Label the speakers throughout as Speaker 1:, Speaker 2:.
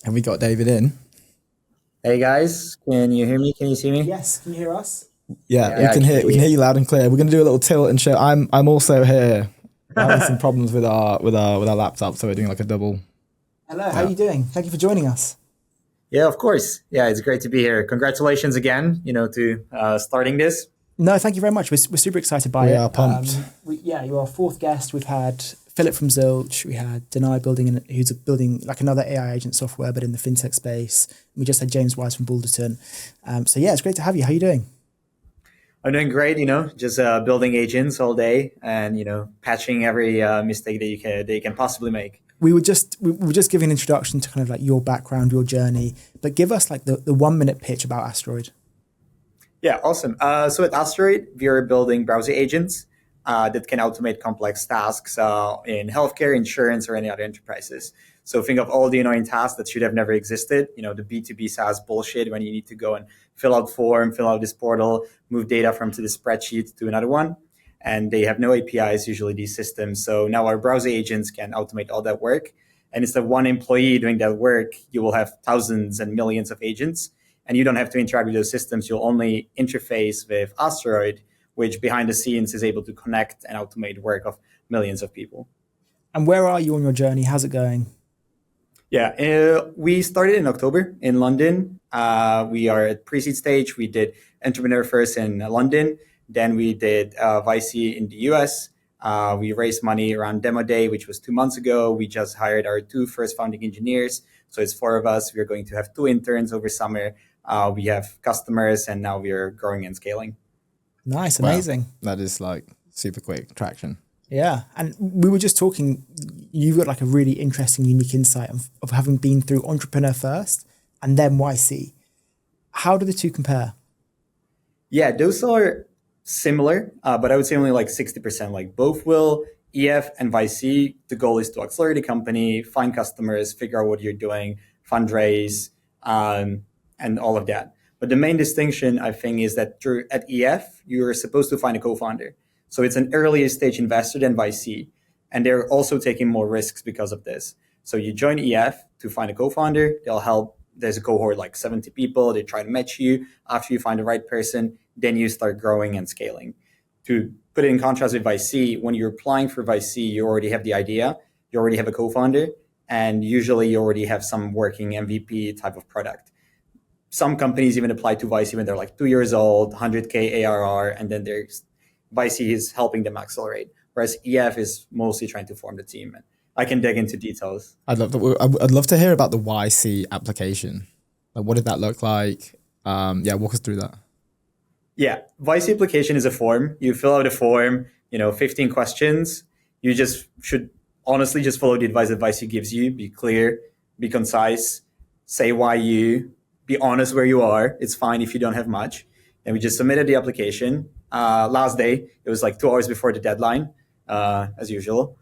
Speaker 1: Have we got David in?
Speaker 2: Hey guys, can you hear me? Can you see me?
Speaker 3: Yes, can you hear us?
Speaker 1: Yeah,
Speaker 2: Yeah, I can
Speaker 1: we
Speaker 2: hear
Speaker 1: can hear
Speaker 2: you.
Speaker 1: you loud and clear. We're going to do a little tilt and show. I'm also here. We're having some problems with our laptop, so we're doing like a double.
Speaker 3: Hello, how are
Speaker 1: Yeah.
Speaker 3: you doing? Thank you for joining us.
Speaker 2: Yeah, of course. Yeah, it's great to be here. Congratulations again, to starting this.
Speaker 3: No, thank you very much. We're super excited by
Speaker 1: We
Speaker 3: it.
Speaker 1: are pumped.
Speaker 3: You're our fourth guest. We've had Philip from Zilch. We had Denai who's building like another AI agent software, but in the fintech space. We just had James Wise from Balderton. So yeah, it's great to have you. How are you doing?
Speaker 2: I'm doing great. Just building agents all day and patching every mistake that you can possibly make.
Speaker 3: We were just giving an introduction to kind of like your background, your journey, but give us like the 1 minute pitch about Asteroid.
Speaker 2: Yeah, awesome. So at Asteroid, we are building browser agents that can automate complex tasks in healthcare, insurance, or any other enterprises. So think of all the annoying tasks that should have never existed. The B2B SaaS bullshit when you need to go and fill out form, fill out this portal, move data from to the spreadsheet to another one. And they have no APIs, usually these systems. So now our browser agents can automate all that work. And instead of one employee doing that work, you will have thousands and millions of agents and you don't have to interact with those systems. You'll only interface with Asteroid, which behind the scenes is able to connect and automate work of millions of people.
Speaker 3: And where are you on your journey? How's it going?
Speaker 2: Yeah, we started in October in London. We are at pre-seed stage. We did Entrepreneur first in London. Then we did VC in the US. We raised money around Demo Day, which was 2 months ago. We just hired our two first founding engineers. So it's four of us. We're going to have two interns over summer. We have customers, and now we are growing and scaling.
Speaker 3: Nice,
Speaker 1: Wow.
Speaker 3: amazing.
Speaker 1: That is like super quick traction.
Speaker 3: Yeah. And we were just talking, you've got like a really interesting, unique insight of having been through Entrepreneur first and then YC. How do the two compare?
Speaker 2: Yeah, those are similar, but I would say only like 60%. Like both will EF and VC. The goal is to accelerate the company, find customers, figure out what you're doing, fundraise, and all of that. But the main distinction, I think, is that at EF, you're supposed to find a co-founder. So it's an earlier stage investor than VC. And they're also taking more risks because of this. So you join EF to find a co-founder. They'll help. There's a cohort like 70 people. They try to match you. After you find the right person, then you start growing and scaling. To put it in contrast with VC, when you're applying for VC, you already have the idea. You already have a co-founder. And usually you already have some working MVP type of product. Some companies even apply to VC when they're like 2 years old, 100K ARR, and then VC is helping them accelerate. Whereas EF is mostly trying to form the team. And I can dig into details.
Speaker 1: I'd love to hear about the YC application. Like, what did that look like? Yeah, walk us through that.
Speaker 2: Yeah, VC application is a form. You fill out a form, 15 questions. You just should honestly just follow the advice that VC gives you. Be clear, be concise, say why you, be honest where you are. It's fine if you don't have much. And we just submitted the application. Last day, it was like 2 hours before the deadline, as usual.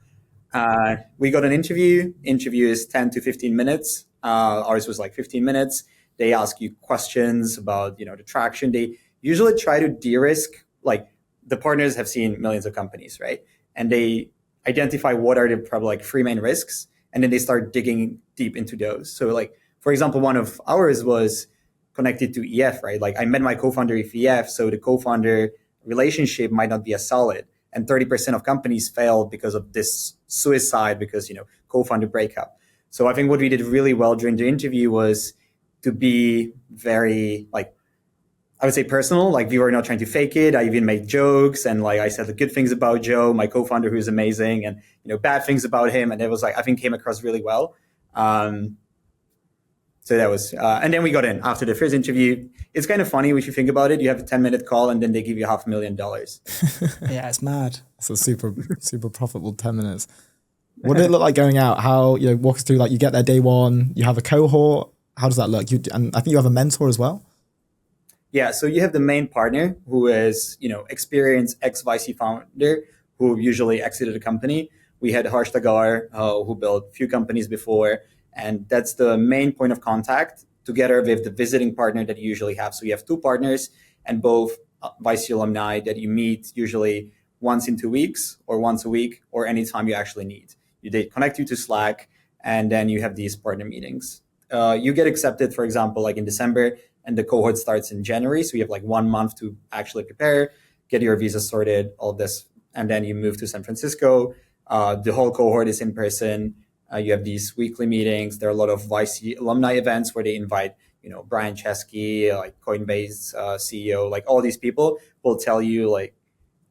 Speaker 2: We got an interview. Interview is 10 to 15 minutes. Ours was like 15 minutes. They ask you questions about, the traction. They usually try to de-risk, like the partners have seen millions of companies, right? And they identify what are the probably like three main risks. And then they start digging deep into those. So like, for example, one of ours was connected to EF, right? Like I met my co-founder with EF. So the co-founder relationship might not be as solid. And 30% of companies fail because of this suicide, because, co-founder breakup. So I think what we did really well during the interview was to be very, like, I would say personal. Like we were not trying to fake it. I even made jokes and like I said the good things about Joe, my co-founder, who's amazing, and bad things about him. And it was like I think came across really well. So that was, and then we got in after the first interview. It's kind of funny if you think about it. You have a 10-minute call and then they give you $500,000.
Speaker 3: Yeah, it's mad.
Speaker 1: So super profitable 10 minutes. What did it look like going out? How, walk us through, like you get there day one, you have a cohort. How does that look? And I think you have a mentor as well.
Speaker 2: Yeah, so you have the main partner who is, experienced ex-VC founder who usually exited a company. We had Harsh Tagar, who built a few companies before, and that's the main point of contact together with the visiting partner that you usually have. So you have two partners and both VC alumni that you meet usually once in 2 weeks or once a week or anytime you actually need. They connect you to Slack, and then you have these partner meetings. you get accepted, for example, like in December, and the cohort starts in January. So you have like 1 month to actually prepare, get your visa sorted, all this, and then you move to San Francisco. The whole cohort is in person. You have these weekly meetings. There are a lot of YC alumni events where they invite, Brian Chesky, like Coinbase CEO, like all these people will tell you like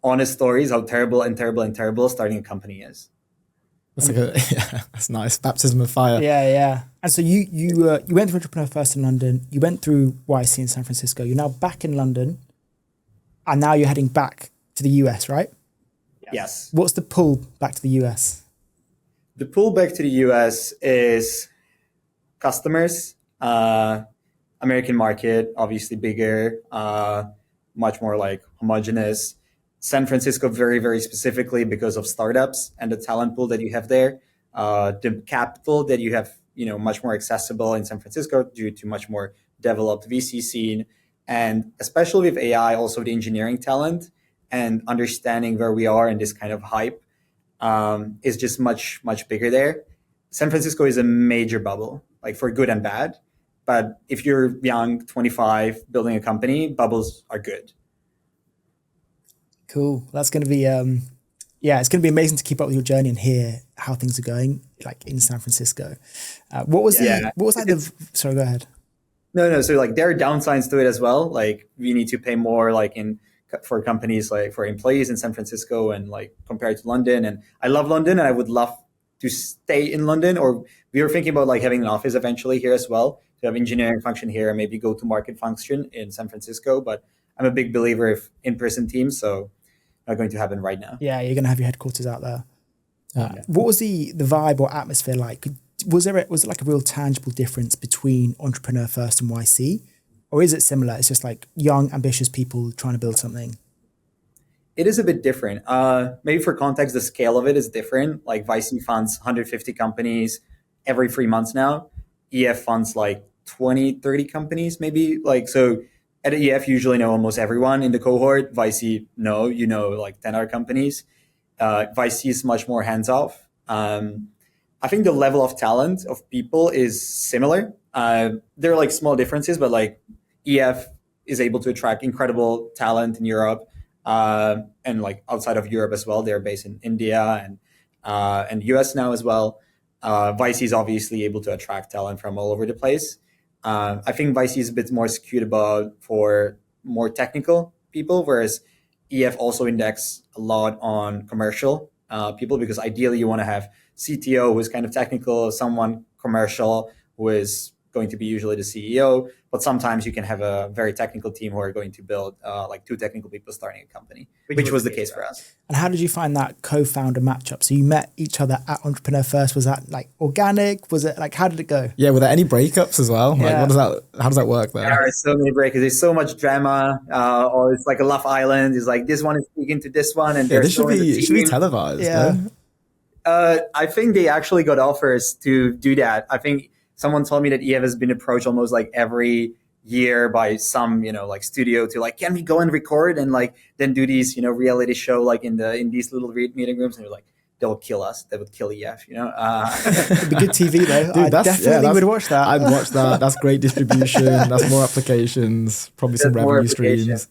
Speaker 2: honest stories how terrible and terrible and terrible starting a company is.
Speaker 1: That's that's nice. Baptism of fire.
Speaker 3: Yeah. And so you went through Entrepreneur First in London. You went through YC in San Francisco. You're now back in London, and now you're heading back to the US, right?
Speaker 2: Yes.
Speaker 3: What's the pull back to the US?
Speaker 2: The pull back to the US is customers, American market, obviously bigger, much more like homogenous. San Francisco very, very specifically because of startups and the talent pool that you have there. The capital that you have, much more accessible in San Francisco due to much more developed VC scene. And especially with AI, also the engineering talent and understanding where we are in this kind of hype is just much, much bigger there. San Francisco is a major bubble, like for good and bad. But if you're young, 25, building a company, bubbles are good.
Speaker 3: Cool. That's going to be, it's going to be amazing to keep up with your journey and hear how things are going, like in San Francisco. Sorry, go ahead.
Speaker 2: No. So like there are downsides to it as well. Like we need to pay more for companies, like for employees in San Francisco and like compared to London. And I love London and I would love to stay in London, or we were thinking about like having an office eventually here as well, to have engineering function here and maybe go to market function in San Francisco. But I'm a big believer of in-person teams, so not going to happen right now.
Speaker 3: Yeah, you're going to have your headquarters out there. What was the vibe or atmosphere like? Was it like a real tangible difference between Entrepreneur First and YC? Or is it similar? It's just like young, ambitious people trying to build something.
Speaker 2: It is a bit different. Maybe for context, the scale of it is different. Like YC funds 150 companies every 3 months now. EF funds like 20, 30 companies maybe. Like, so at EF, you usually know almost everyone in the cohort. YC, no, like 10 other companies. YC is much more hands-off. I think the level of talent of people is similar. There are like small differences, but like EF is able to attract incredible talent in Europe and like outside of Europe as well. They're based in India and US now as well. YC is obviously able to attract talent from all over the place. I think YC is a bit more skewed for more technical people, whereas EF also index a lot on commercial people, because ideally you want to have CTO who is kind of technical, someone commercial who is going to be usually the CEO, but sometimes you can have a very technical team who are going to build like 2 technical people starting a company, which was the case for us.
Speaker 3: And how did you find that co-founder matchup? So you met each other at Entrepreneur First. Was that like organic? Was it like, how did it go?
Speaker 1: Yeah, were there any breakups as well?
Speaker 3: Yeah.
Speaker 1: Like, how does that work there?
Speaker 2: There are so many breakups. There's so much drama, or it's like a Love Island. It's like this one is speaking to this one, and
Speaker 1: this should be televised.
Speaker 3: Yeah.
Speaker 2: I think they actually got offers to do that. I think someone told me that EF has been approached almost like every year by some, like studio to like, can we go and record and like then do these, reality show like in these little meeting rooms, and they're like, they'll kill us. They would kill EF,
Speaker 3: It'd be good TV though.
Speaker 1: Dude,
Speaker 3: I definitely would watch that.
Speaker 1: I'd watch that. That's great distribution. That's more applications, probably some revenue streams.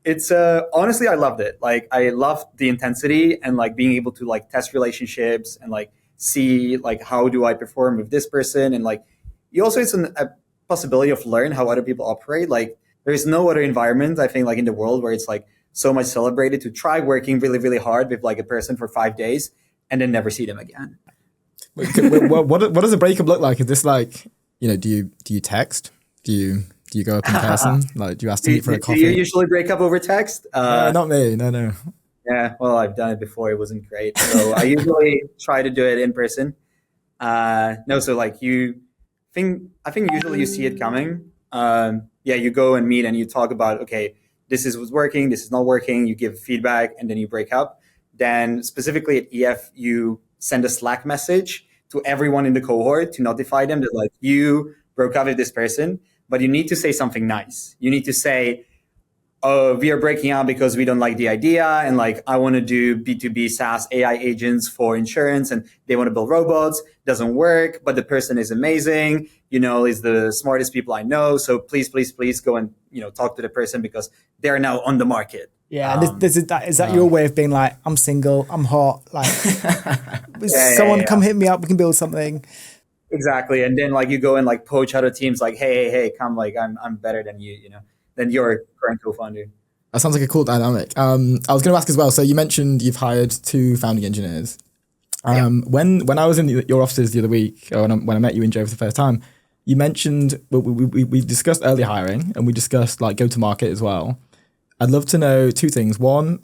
Speaker 2: It's honestly, I loved it. Like I loved the intensity and like being able to like test relationships and like see like how do I perform with this person, and like you also it's a possibility of learn how other people operate. Like there is no other environment I think like in the world where it's like so much celebrated to try working really really hard with like a person for 5 days and then never see them again.
Speaker 1: What does a breakup look like? Is this like, do you text? Do you go up in person? Like, do you ask to meet for a coffee?
Speaker 2: Do you usually break up over text?
Speaker 1: Not me. No.
Speaker 2: Yeah, well, I've done it before. It wasn't great. So I usually try to do it in person. So like I think usually you see it coming. You go and meet and you talk about, okay, this is what's working, this is not working. You give feedback and then you break up. Then specifically at EF, you send a Slack message to everyone in the cohort to notify them that like you broke up with this person, but you need to say something nice. You need to say, oh, we are breaking out because we don't like the idea, and like I want to do B2B SaaS AI agents for insurance, and they want to build robots. Doesn't work, but the person is amazing, is the smartest people I know. So please, please, please go and talk to the person because they're now on the market.
Speaker 3: Yeah, is that your way of being like, I'm single, I'm hot, like someone come hit me up, we can build something.
Speaker 2: Exactly, and then like you go and like poach other teams, like hey, come, like I'm better than you, than your current co-founder.
Speaker 1: That sounds like a cool dynamic. I was going to ask as well. So you mentioned you've hired 2 founding engineers. When I was in your offices the other week, or when I met you in Joe for the first time, you mentioned we discussed early hiring and we discussed like go to market as well. I'd love to know 2 things. One,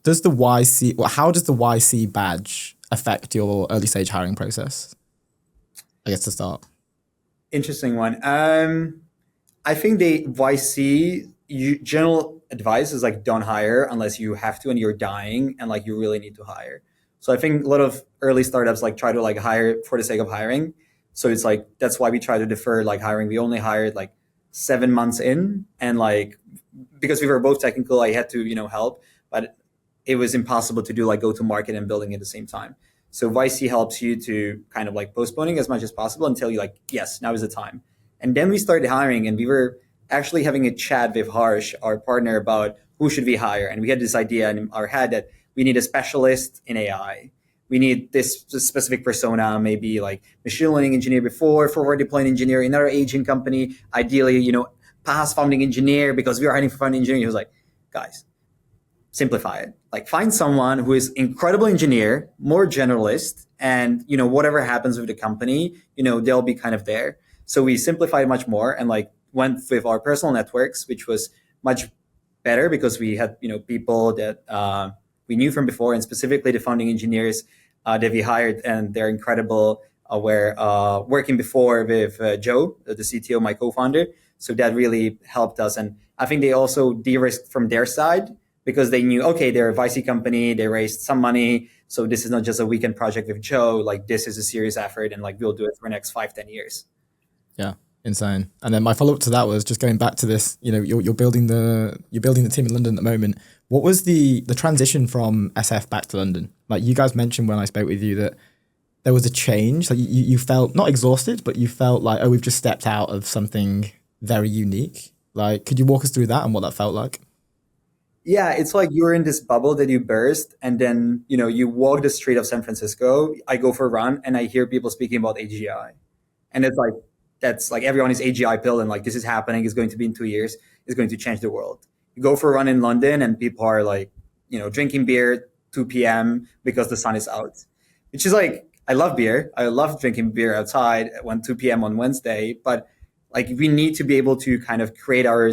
Speaker 1: does the YC, how does the YC badge affect your early stage hiring process? I guess to start.
Speaker 2: Interesting one. I think the YC general advice is like don't hire unless you have to and you're dying and like you really need to hire. So I think a lot of early startups like try to like hire for the sake of hiring. So it's like that's why we try to defer like hiring. We only hired like 7 months in, and like because we were both technical, I had to help, but it was impossible to do like go to market and building at the same time. So YC helps you to kind of like postponing as much as possible until you like, yes, now is the time. And then we started hiring, and we were actually having a chat with Harsh, our partner, about who should we hire. And we had this idea in our head that we need a specialist in AI. We need this specific persona, maybe like machine learning engineer before, forward deploying engineer in our agent company, ideally, past founding engineer, because we are hiring for founding engineering. He was like, guys, simplify it. Like find someone who is incredible engineer, more generalist, and whatever happens with the company, they'll be kind of there. So we simplified much more and like went with our personal networks, which was much better because we had people that we knew from before, and specifically the founding engineers that we hired, and they're incredible. Were working before with Joe, the CTO, my co-founder. So that really helped us, and I think they also de-risked from their side, because they knew, okay, they're a VC company, they raised some money. So this is not just a weekend project with Joe, like this is a serious effort, and like we'll do it for the next 5-10 years.
Speaker 1: Yeah, insane. And then my follow-up to that was just going back to this, you're building the team in London at the moment. What was the transition from SF back to London? Like you guys mentioned when I spoke with you that there was a change. Like you felt not exhausted, but you felt like, oh, we've just stepped out of something very unique. Like, could you walk us through that and what that felt like?
Speaker 2: Yeah, it's like you're in this bubble that you burst, and then you walk the street of San Francisco. I go for a run and I hear people speaking about AGI, and it's like that's like everyone is AGI pill, and like this is happening. It's going to be in 2 years. It's going to change the world. You go for a run in London, and people are like drinking beer 2 p.m. because the sun is out, which is like I love beer. I love drinking beer outside when 2 p.m. on Wednesday, but like we need to be able to kind of create our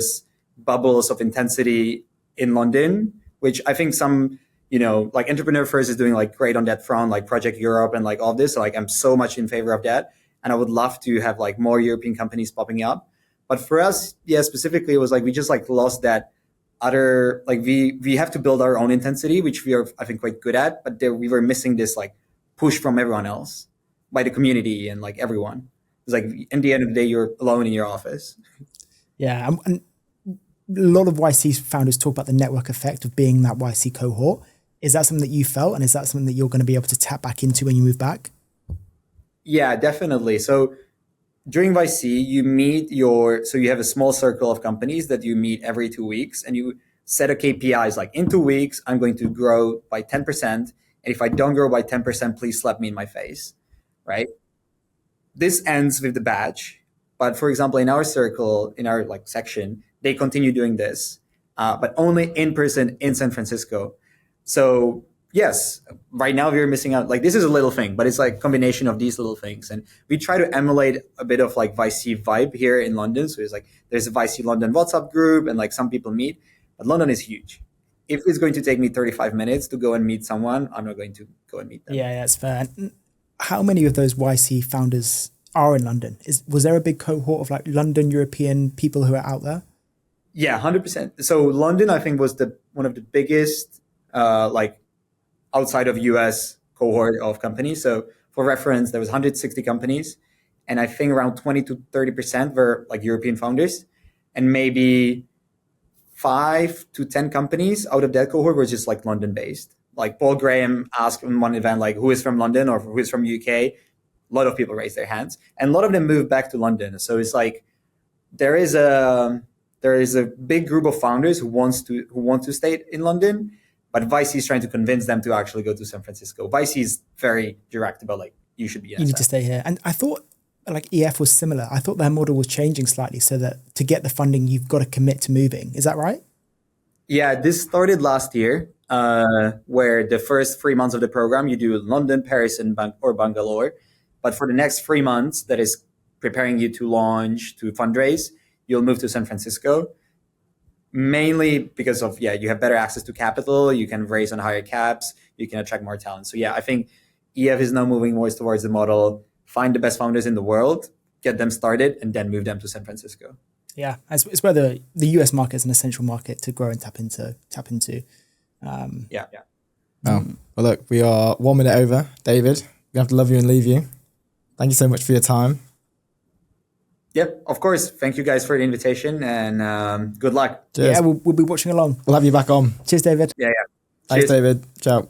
Speaker 2: bubbles of intensity in London, which I think some, like Entrepreneur First is doing like great on that front, like Project Europe and like all this. So like I'm so much in favor of that. And I would love to have like more European companies popping up. But for us, yeah, specifically, it was like we just like lost that other, like we have to build our own intensity, which we are, I think, quite good at. But we were missing this like push from everyone else, by the community and like everyone. It's like in the end of the day, you're alone in your office.
Speaker 3: Yeah. And a lot of YC founders talk about the network effect of being that YC cohort. Is that something that you felt, and is that something that you're going to be able to tap back into when you move back?
Speaker 2: Yeah, definitely. So during YC, you have a small circle of companies that you meet every 2 weeks, and you set a KPIs like in 2 weeks, I'm going to grow by 10%. And if I don't grow by 10%, please slap me in my face, right? This ends with the badge. But for example, in our circle, in our like section, they continue doing this, but only in person in San Francisco. So yes, right now we're missing out. Like this is a little thing, but it's like a combination of these little things. And we try to emulate a bit of like YC vibe here in London. So it's like there's a YC London WhatsApp group, and like some people meet, but London is huge. If it's going to take me 35 minutes to go and meet someone, I'm not going to go and meet them.
Speaker 3: Yeah, that's fair. How many of those YC founders are in London? Was there a big cohort of like London European people who are out there?
Speaker 2: Yeah, 100%. So London, I think, was one of the biggest, like outside of US cohort of companies. So for reference, there was 160 companies, and I think around 20 to 30% were like European founders, and maybe 5 to 10 companies out of that cohort were just like London based. Like Paul Graham asked in one event, like, who is from London or who is from UK? A lot of people raised their hands, and a lot of them moved back to London. So it's like there is a big group of founders who want to stay in London, but Vicey is trying to convince them to actually go to San Francisco. Vicey is very direct about like, you should be in
Speaker 3: You need to stay here. And I thought like EF was similar. I thought their model was changing slightly so that to get the funding, you've got to commit to moving. Is that right?
Speaker 2: Yeah, this started last year, where the first 3 months of the program, you do London, Paris, and or Bangalore. But for the next 3 months, that is preparing you to launch, to fundraise, you'll move to San Francisco. Mainly because of, you have better access to capital, you can raise on higher caps, you can attract more talent. So yeah, I think EF is now moving more towards the model, find the best founders in the world, get them started, and then move them to San Francisco.
Speaker 3: Yeah, it's where the US market is an essential market to grow and tap into.
Speaker 2: Yeah.
Speaker 1: Oh, well, look, we are 1 minute over. David, we have to love you and leave you. Thank you so much for your time.
Speaker 2: Yep, of course. Thank you guys for the invitation, and good luck.
Speaker 1: Cheers.
Speaker 3: Yeah, we'll be watching along.
Speaker 1: We'll have you back on.
Speaker 3: Cheers, David.
Speaker 2: Yeah.
Speaker 1: Thanks,
Speaker 2: Cheers.
Speaker 1: David. Ciao.